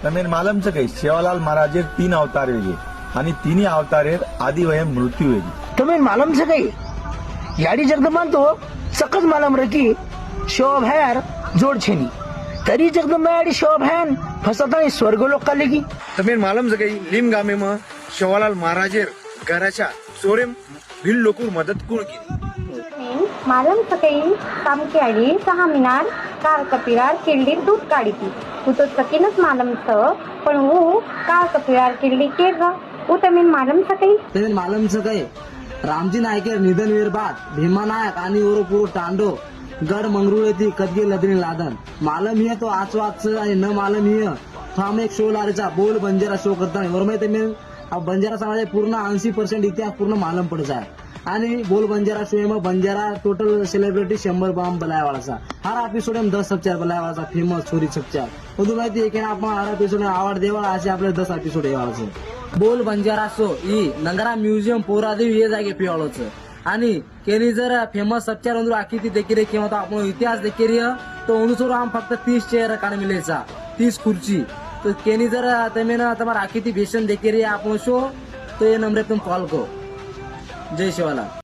तमें मालूम से कही सेवालाल महाराजेर 3 अवतार वेगे आणि 3 अवतारेर आदि वयम मृत्यू वेगे। तुम्हें मालूम से कही याडी जगदंबान तो सकच मालूम रकी शोभैर जोड छेनी तरी जगदंबा याडी शोभैन फसतानी स्वर्गलोक का लेगी। तुम्हें मालूम से कही लिम गामे में सेवालाल महाराजेर घराच्या चोरेम भिल लोकूर मदत कोण केली। मालम सकई काम केली 6 मिनार कार कपिरार किल्ली दूध काढी तू तो सकीनच मालम स पण वो कार कपिरार किल्ली के ग वो तमें मालम सकई। तमें मालूम से कही रामजी नायकेर निधन वेर बाद भीमा नायक आणि ओरो पुरो टांडो गड मंगरुळ येथे कदगे लदनी लादन मालम हिय तो आचवाच आणि न मालम हिय तो हम एक शो लारेचा बोल बंजारा शो करता और मैं तमें अब बंजारा समाज पूर्ण 80% इतिहास पूर्ण मालूम पड़ जाए आणि बोल बंजारा शो में बंजारा टोटल सेलिब्रिटी 100 बाम बनाया वाला सा हर एपिसोड में 10 सबचार बनाया वाला सा फेमस छोरी सबचार उदू माहिती आहे की आपण हर एपिसोड में अवार्ड देवाला असे आपले 10 एपिसोड येवाला छे। बोल बंजारा शो ई नंगरा म्युझियम पोरादेव ये जागे पिवाळो छे आणि केनी जर फेमस सबचार अंदर आखी ती देखी रे किंवा तो आपण इतिहास देखी रे तो उनसोर हम फक्त 30 चेयर काढ मिलेचा 30 खुर्ची तो केनी जर तमें तुम्हारा आखी ती भेषण देखी रे आपण शो तो ये नंबर तुम कॉल को। जय शिवालाल।